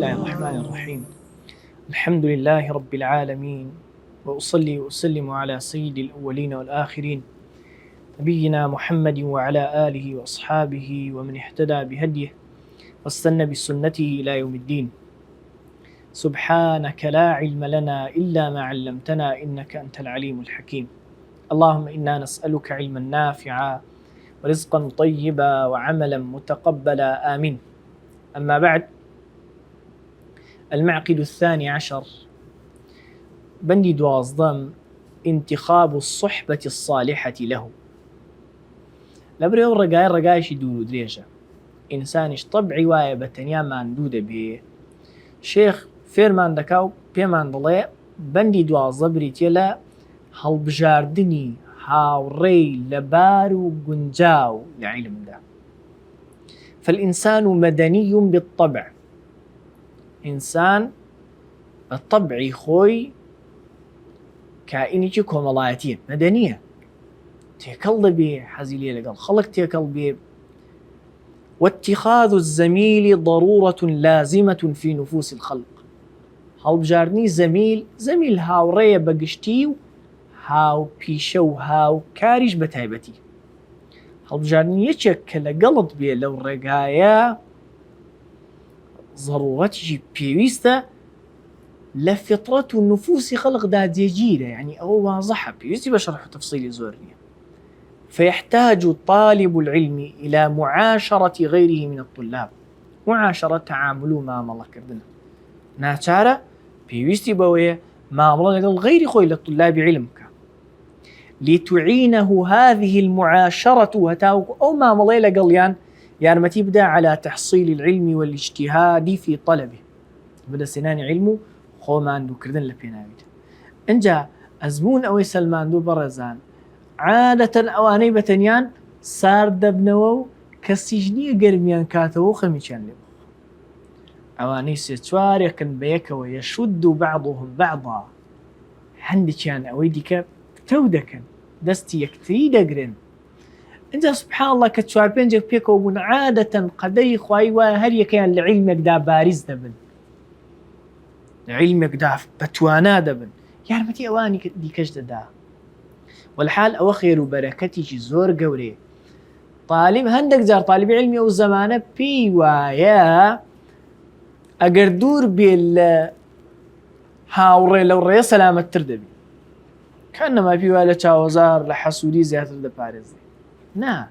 الله الرحمن الرحيم. الحمد لله رب العالمين، وأصلي وأسلم على سيد الأولين والآخرين نبينا محمد وعلى آله وأصحابه ومن اهتدى بهديه واستنى بسنته إلى يوم الدين. سبحانك لا علم لنا إلا ما علمتنا إنك أنت العليم الحكيم. اللهم إنا نسألك علما نافعا ورزقا طيبا وعملا متقبلا آمين. أما بعد، المعقد الثاني عشر، بندي دوازدم، انتخاب الصحبة الصالحة له. لبريو رقايش دولو دريجة إنسانش طبعي وايا بتنيا ماندودة بيه شيخ فيرمان دكاو بيمان دلي بندي دوازدم بريتيلا هالبجاردني هاوري لبارو قنجاو لعلم ده. فالإنسان مدني بالطبع، إنسان الطبعي خوي كائني كومالاتية مدنية تيكل بيه حزيلية لقال خلق تيكل بيه. واتخاذ الزميل ضرورة لازمة في نفوس الخلق. هاو بجارني زميل هاو ريا بقشتيو هاو بيشو هاو كاريش بتايبتي. هاو بجارني يشكل قلط بيه لو رقايا ضرورتي بيويستا لفطرة النفوس خلق دا ديجيرة، يعني أو واضحة بيويستي بشرح تفصيل زورنية. فيحتاج طالب العلم إلى معاشرة غيره من الطلاب، معاشرة تعاملوا مع الله كردنا ناتشارة بيويستي بوية مع الله غير خوي للطلاب علمك لتعينه هذه المعاشرة وتاوك أو ما الله لقليان يعني ما تبدأ على تحصيل العلم والاجتهاد في طلبه. بدأ سنان علمه خو ما عنده كردن لبيناويت انجا أزمون أوي سلمان دو برزان عادة أواني بتنيان صار دبنوو كالسجنية قرميان كاتو خميشان لبو أواني ستواري كان بيك ويشد بعضهم بعضا عندي كان أوي ديك تودكن دستي يكتري دقرن. انت سبحان الله كتشوار بينجك بيكو من عادة قدي خواي وهل كان لعلمك دا بارز دبن لعلمك دا بتوانا دبن يعني متي اواني دي كجد دا. والحال او خير وبركتي زور قوري طالب هندك جار طالب علمي او زمانه بي وايا اقردور بال هاوري لو ري سلامة تردبي كأنما في والا تشاوزار لحسودي زيادة دا بارز نا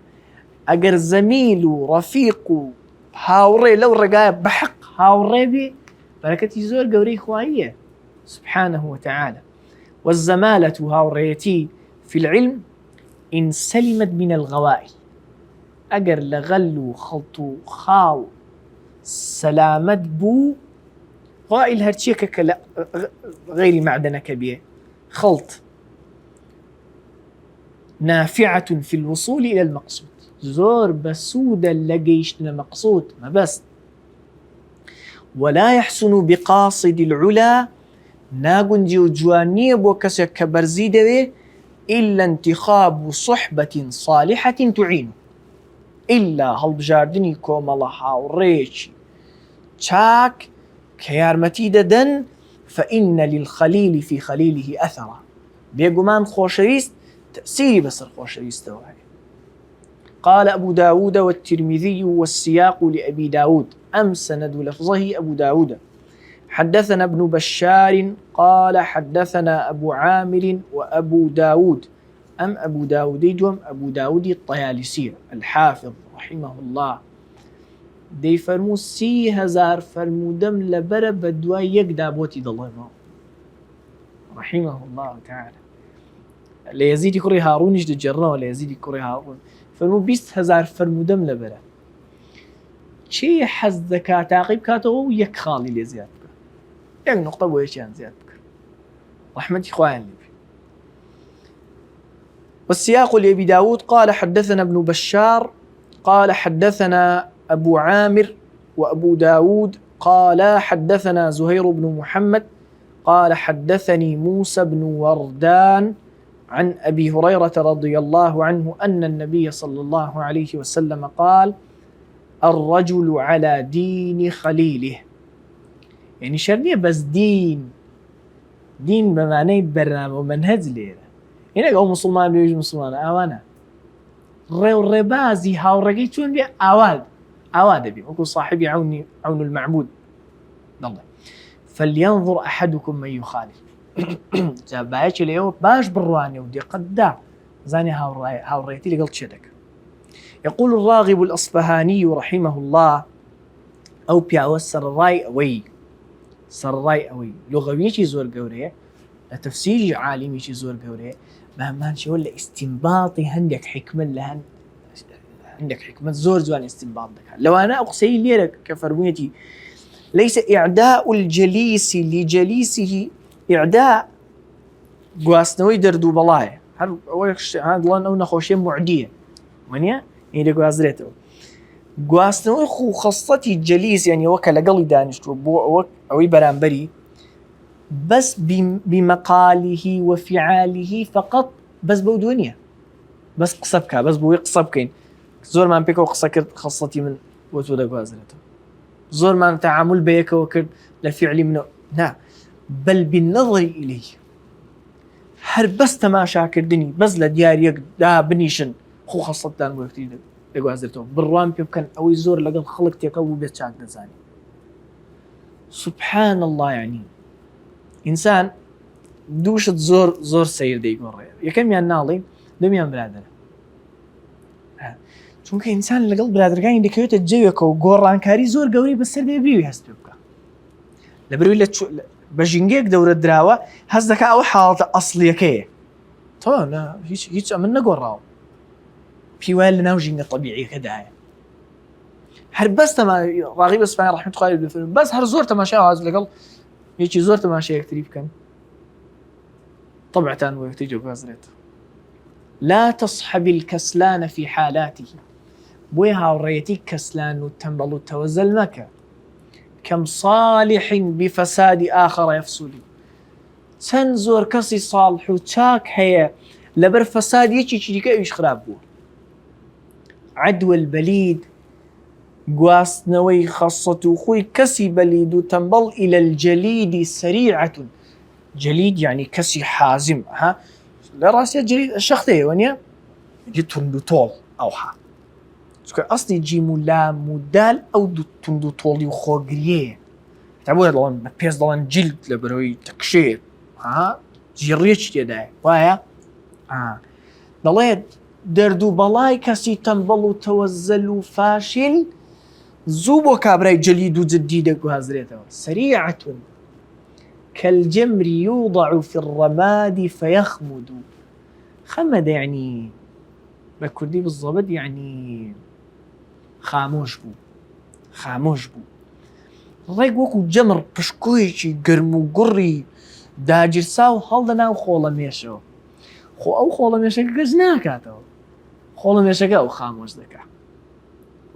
اگر زميل ورفيق هاوري لو رقايا بحق هاوري بي بركتي زور قوري خواهية سبحانه وتعالى. والزمالة هاوريتي في العلم إن سلمت من الغوائل اگر لغلو خلطو خاو سلامت بو غائل هرشيكك غير معدنك بيه خلط نافعة في الوصول إلى المقصود زور بسودا لقيشنا مقصود ما بس. ولا يحسن بقاصد العلا ناقن جيو جواني بوكسي كبرزيدة إلا انتخاب صحبة صالحة تعينه إلا هالبجاردني كوم الله وريشي تشاك كيارمتي ددن فإن للخليل في خليله أثرا. بيقومان خوشويست تأثيري بصر خوشويست وهي. قال أبو داود والترمذي والسياق لأبي داود سند لفظه أبو داود. حدثنا ابن بشار قال حدثنا أبو عامر وأبو داود أبو داود أبو داود الطيالسي الحافظ رحمه الله دي فرمو 3000 فرمودم لبر بدوا يقدا بوتي الله رحمه الله تعالى. ليزيد كوري هارون يجد جرنا ولا يزيد كوري هارون فرمو 20000 فرمودم لبر شي حز ذكاء تعقيب كاتو يك خالي لي زياد يعني نقطة ويشان زياد رحمة إخوان لي. والسياق لأبي داود قال حدثنا ابن بشار قال حدثنا أبو عامر وأبو داود قال حدثنا زهير بن محمد قال حدثني موسى بن وردان عن أبي هريرة رضي الله عنه أن النبي صلى الله عليه وسلم قال الرجل على دين خليله يعني شرنية بس دين بمعنى برنامج ومنهج ليرة هنا أو مسلمان بيجي مسلمان أوانا ربازي هاو رقيتون بي أواد بي وكل صاحبي عون المعبود الله فلينظر أحدكم من يخالف جابايش اليوم باش برواني ودي قدا زاني هاو ريتي اللي قلت شدك. يقول الراغب الأصفهاني رحمه الله أو بيعو سرراي أوي لغويشي زور قوريه تفسير عالمي شي زور قوريه مهما شي ولا استنباطي عندك حكمة لهن عندك حكمة زور زوان استنباط لك لو أنا أقصي ليرك كفرميتي ليس إعداء الجليس لجليسه إعداء قواسنوي دردو بلاي هذا الله أو نخوشي معدية منيا إذا قوازرته قواسنوي خو خاصتي الجليس يعني وكلا قلي دانشتو أو برانبري بس بمقاله وفعاله فقط بس بودونيا بس قصبك بس بوي قصبكين زور ما بيكو قصكرت خاصتي من وتودا قوازرته زور ما تعامل بيك وكرد لفعلي منه لا بل بالنظر إليه هر بس تماشا كردني بس لدياريك دا بنيشن خو خاصتان وقتي دقوازرته بالروان بيبكن أو يزور لقد خلق تيقو بيتشاك دزاني سبحان الله يعني إنسان دوشت زور سير دي يقول يكم يان ناضي دميان برادر چونکە ئینسان لەگەڵ برادرەکانی دەکەوێتە جێوێکەوە و گۆڕانکاری زۆر گەورەی بەسەر دەبێوی هەست پێ بکە لەبەرەوەی بە ژینگەیەک دەورە دراوە هەست دەکا ئەوە حاڵەتە ئەسڵیەکەیە تۆ هیچ ئەمن نەگۆڕاوە پێی وایە لەناو ژینگە طەبیعیەکەدایە هەر بەس ڕاغیب ئەسفهانی ڕەحمەتوڵڵاهی عەلەیهی دەفەرمێت بەس هەر زۆر تەماشای واز لەگەڵ یەکی زۆر تەماشای یەکتری بکەن طبعتان بۆ یەکتری جێگوازرێت لا تصحب الكسلان في حالاته بوي هاوريتي كسلان وتنبل وتوزل مكة كم صالح بفساد آخر يفسد تنزور كسي صالح وتاك هي لبر فساد يشي شريكا ايش خراب بو عدو البليد قواس نوي خاصته خوي كسي بليد وتنبل إلى الجليد سريعة جليد يعني كسي حازم ها لراسية جليد الشخصية ونيا جتندو طول أوحى أصلي جيمو لام ودال أو تندو طولي وخوغريه تعبوا هذا بيز ضلان جلد لبروي تكشير ها جيريش تيداي وايا ضليت دردو بلاي كسي تنبلو توزلو فاشل زوبو كابراي جليد وجديدك وهزريته سريعة كالجمر يوضع في الرماد فيخمد خمد يعني بكردي بالضبط يعني خاموش بو ڕێک وەکو جەمر پشکۆیەکی گەرم و گوڕی داگیرسا و هەڵدەنا و خۆڵە مێشەوە خۆ ئەو خۆڵە مێشەکە گەز ناکاتەوە خۆڵە مێشەکە ئەو خامۆش دەکا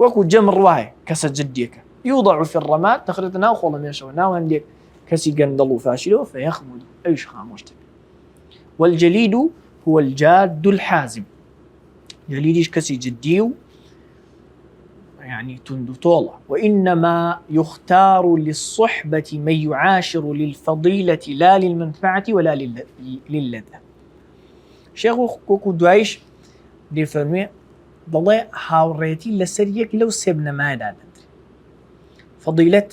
وەکو جەمر وایە کەسە جدیەکە يوضع في الرماد دەخرێتە ناو خۆڵە مێشەوە ناو هەندێک کەسی گەندەڵ و فاشلەوە فيخمد ئەویش خامۆش دەکا والجليد هو الجاد الحازم جليدش كسي جدي يعني تندو طولة وإنما يختار للصحبة من يعاشر للفضيلة لا للمنفعة ولا للذة شيخ كوكو دوايش دي فرمي ضلي هاوريتي لسريك لو سيبنا ما دادت فضيلة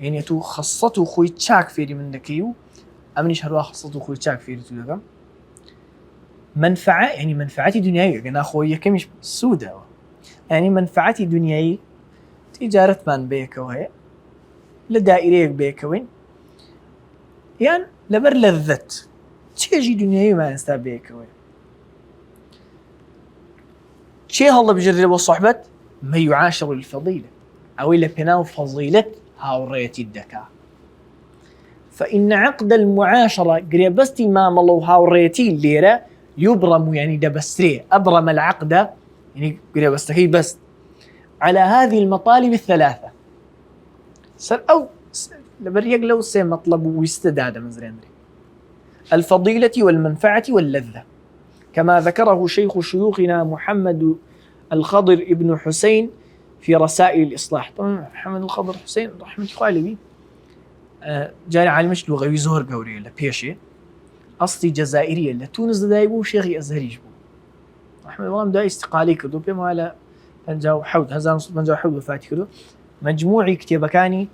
يعني تو خصته خوي تشاك فيري من دكيو أمنيش هروا خصته خوي تشاك فيري تو دكا منفعة يعني منفعتي دنياية قلنا خوي كمش سودة يعني منفعتي دنياي تجارة من بيكوهي لدائريك بيكوين يعني لبر لذت تيجي دنياي ما نستا بيكوين شي هالله بجرب الصحبة ما يعاشر الفضيلة أو إلا بناو فضيلة هاوريتي الدكا فإن عقد المعاشرة قريبستي ما ملو هاوريتي الليرة يبرم يعني دبسري أبرم العقد يعني قريبستكي بس على هذه المطالب الثلاثة أو لبريق لو سي مطلب ويستداد من زريندري الفضيلة والمنفعة واللذة كما ذكره شيخ شيوخنا محمد الخضر ابن حسين في رسائل الإصلاح. طبعا محمد الخضر حسين رحمة الله عليه جاري عالمش لغوي زۆر گەورەیە لە پێشێ ئەسڵی جەزائیریە لە تونس دەدای بوو شێخی ئەزهەریش بوو ئەحمەد بەڵام دوای ئیستیقالی کردو پێم وایە لە 1957 وفاتی کردو مەجموعی کتێبەکانی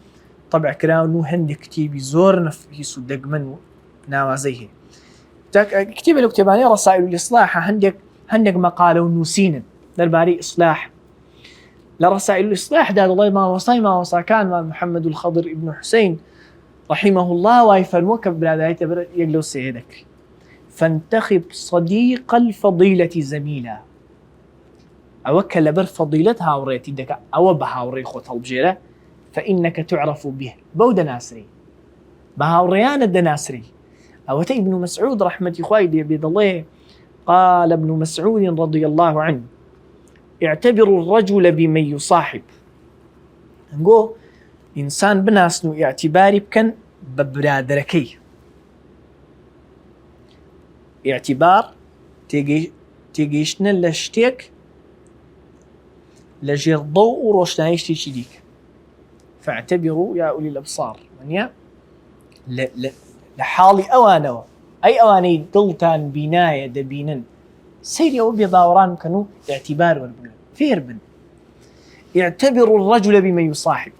طبعکراون و هەندێک کتێبی زۆر نەفیس و دەگمەن و ناوازەی هەیە کتێبە لە کتێبانەی ڕەسائل الإصلاح هەندێک مەقالە و نووسینن دەربارەی ئیصلاح لە ڕەسائل الإصلاح دا دەڵێ ماوەساکانمان محەممەد الخەضر ابن حوسین رحمه الله وای فەرمووە کە برادایتە بەر یەک لەو سێ دەکرێت فانتخب صديق الفضيلة زميلا ئەوە کە لەبەر فەضیلەت هاوڕێتی دەکات ئەوە بە هاوڕێی خۆت هەڵبژێرە فإنك تعرف به بەو دەناسری بە هاوڕێیانت دەناسری ئەوەتە ابن مسعود رحمەتی خوای لێبێ دەڵێ قال ابن مسعود رضي الله عنه اعتبر الرجل بمن يصاحب گۆ ئینسان بناسن و ئیعتیباری بکەن بە برادەرەکەی ئیعتیبار تێگەیشتنە لە شتێک لە ژێر ضەو و ڕۆشنایی شتێکی دیکە فاعتبروا يا أولي الأبصار منە لە حاڵی ئەوانەوە ئەی ئەوانەی دڵتان بینایە دەبینن سەیری ئەوە بێباوەڕان بکەن و ئیعتیبار وەربگرن فێر بن اعتبر الرجل بمن يصاحب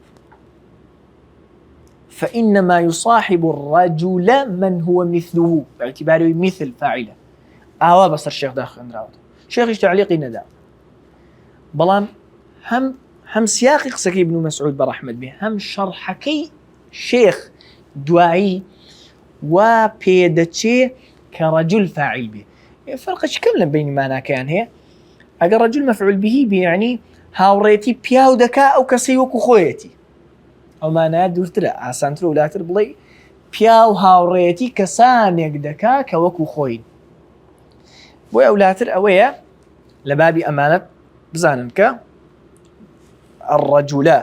فإنما يصاحب الرجل من هو مثله باعتباره مثل فاعله ئاوا بەسەر شێخ داخێنراوەتەوە شێخیش تعلیقی نەدا بەڵام هەم سیاقی قسەکەی ابن مسعود بەڕەحمەت بێ هەم شەرحەکەی شێخ دوایی وا پێدەچێ کە ڕەجول فاعل بێ فەرقێکی کەم لە بینی ماناکەیان هەیە ئەگەر ڕەجول مەفعول بهی بێ یعنی هاوڕێتی پیاو دەکا ئەو کەسەی وەکو خۆیەتی ئەو مانایە دوورترە ئاسانترە وڵاتر بڵێ پیاو هاوڕێتی کەسانێک دەکا کە وەکو خۆین بۆی ئەولاتر ئەوەیە لە بابی ئەمانەت بزانن کە الرجل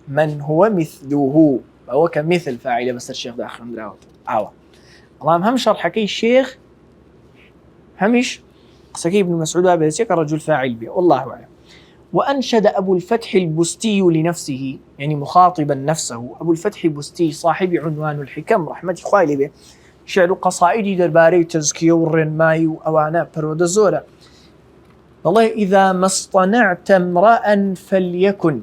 من هو مثله ئەوە کە مثل فاعلە بەسەر شێخ داخێنراوەتەوە ئاوە بەڵام هەم شەرحەکەی شێخ هەمیش قسەکەی ابن مسعود بێت الرجل فاعل به والله أعلم. وأنشد أبو الفتح البستي لنفسه يعني مخاطبا نفسه أبو الفتح البستي صاحب عنوان الحكم رحمة خوالي به شعر قصائدي درباري تزكية والرنماي وأوانا برود الزورة والله إذا ما اصطنعت امرأ فليكن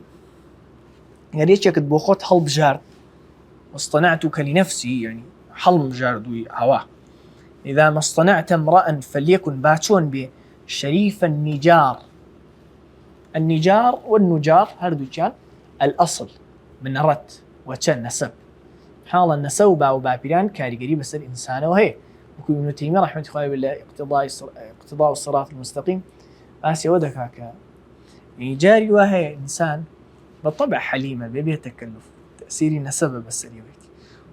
يعني ليش يكد بوخوت حلب جار واصطنعتك لنفسي يعني حلم جار دوي هواه إذا ما اصطنعت امرأ فليكن باتشون به شريف النجار النجار والنجار هردو كان الأصل من رت وكان نسب حال النسب باو بابيران كاريجري بس الإنسان وهي وكل ابن تيمية رحمة الله بالله اقتضاء الصراط المستقيم آسيا ودكاكا يعني جاري وهي إنسان بالطبع حليمة بيبي تكلف تأثيري نسبه بس اليومي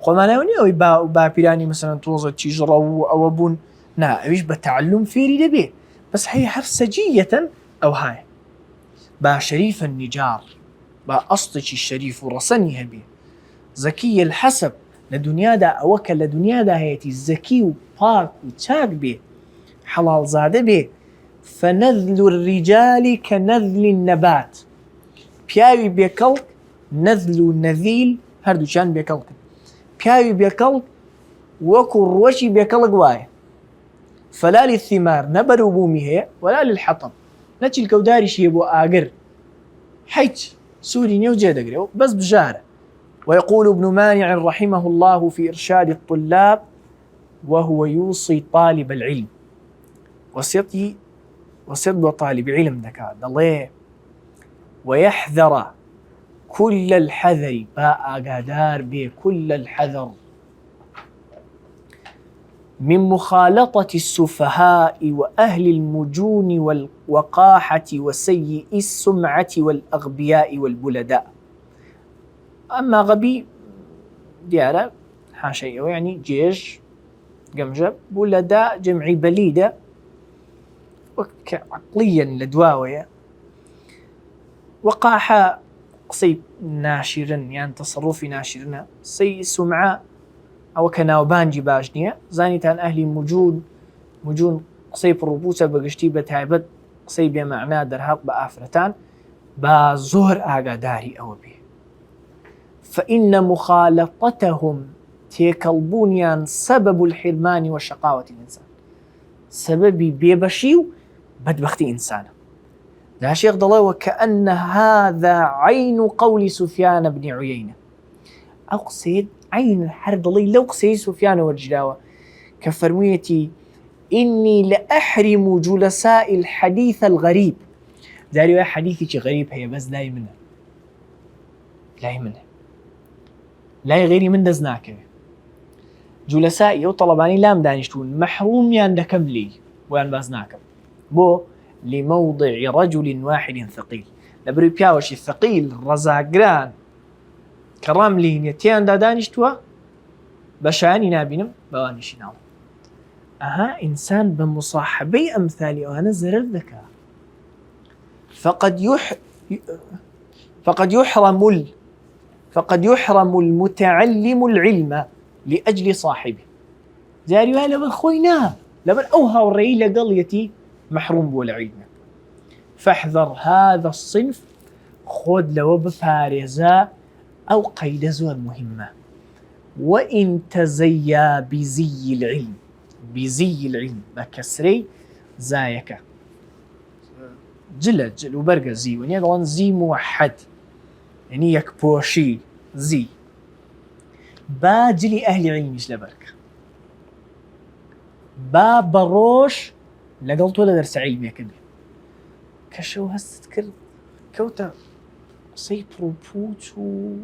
خو ما ناوني أو بابيراني مثلا توظر تجرى أو أبون نا أبيش بتعلم فيري دبي بس هي حرسجية أو هاي با شريف النجار با أصطشي الشريف ورسني هبي زكي الحسب لدنيا دا أوكل لدنيا دا هيتي الزكي وبارك وتاك بي حلال زادة بي فنذل الرجال كنذل النبات بياوي بيكلك نذل ونذيل هردو كان بيكلك بياوي بيكلك وكو الروشي بيكلك واي فلا للثمار نبرو بومي هي ولا للحطب نتي الكوداري شي يبو آقر حيت سوري نيوجه دقري بس بجارة. ويقول ابن مانع رحمه الله في إرشاد الطلاب وهو يوصي طالب العلم وسيط طالب علم ذكاء الله ويحذر كل الحذر باء قادار بكل الحذر من مخالطة السفهاء وأهل المجون والوقاحة وسيء السمعة والأغبياء والبلداء. أما غبي ديارة حاشية يعني جيش جمجب بلداء جمعي بليدة عقليا لدواوية وقاحة قصيب ناشرا يعني تصرفي ناشرنا سيء السمعة أو كناوبانجي باشنية زانيتان أهلي مجون قصيب الربوسة بقشتي بتعبد قصيب معناه درهق بآفرتان بزهر آقاداري أو بيه فإن مخالطتهم تيكلبونيان سبب الحرمان وشقاوة الإنسان، سببي بيبشيو بدبختي إنسان. ده شيخ ضلال وكأن هذا عين قول سفيان بن عيينة، أو قصيد عين الحرد ضلي لو قصيد سفيان والجلاوة كفرميتي إني لأحرم جلساء الحديث الغريب. داري حديثي غريب هي بس لاي منه لاي غيري من دزناك جلسائي أو طلباني لام دانشتون محروم ياندكم لي وان بازناكم بو لموضع رجل واحد ثقيل لبري بياوشي ثقيل رزاقران كرام لي نتيان دا دانشتوا بشاني نابينم بوانشي ناو. أها إنسان بمصاحبي أمثالي وأنا زر الذكاء فقد يحرم المتعلم العلم لأجل صاحبه. جاري وهلا بالخوينا لبن أوها والرئي لقليتي محروم بولا علمه. فاحذر هذا الصنف، خود لو بفارزة أو قيد زور مهمة. وإن تزيا بزي العلم بكسري زايك جل وبرقى زي ونيضان زي موحد يعني يكبوشي زي باجلي أهل علميش لبركة بروش لقلت ولا درس علمي كبير كشو هستذكر كوتا صي بروبوتو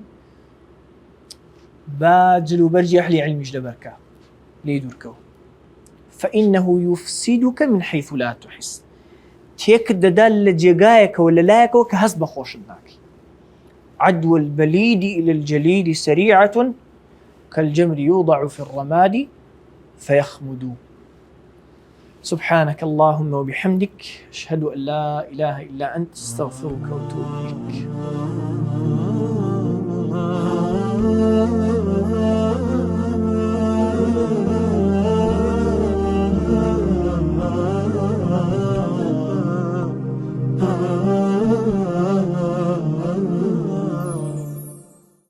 باجل وبرجي أهل علميش لبركة ليدوركو فإنه يفسدك من حيث لا تحس. تيك الدال جيقايك ولا لايكو كهسب خوش الناكي. عدو البليد إلى الجليد سريعة كالجمر يوضع في الرماد فيخمد. سبحانك اللهم وبحمدك أشهد أن لا إله إلا أنت استغفرك وأتوب إليك.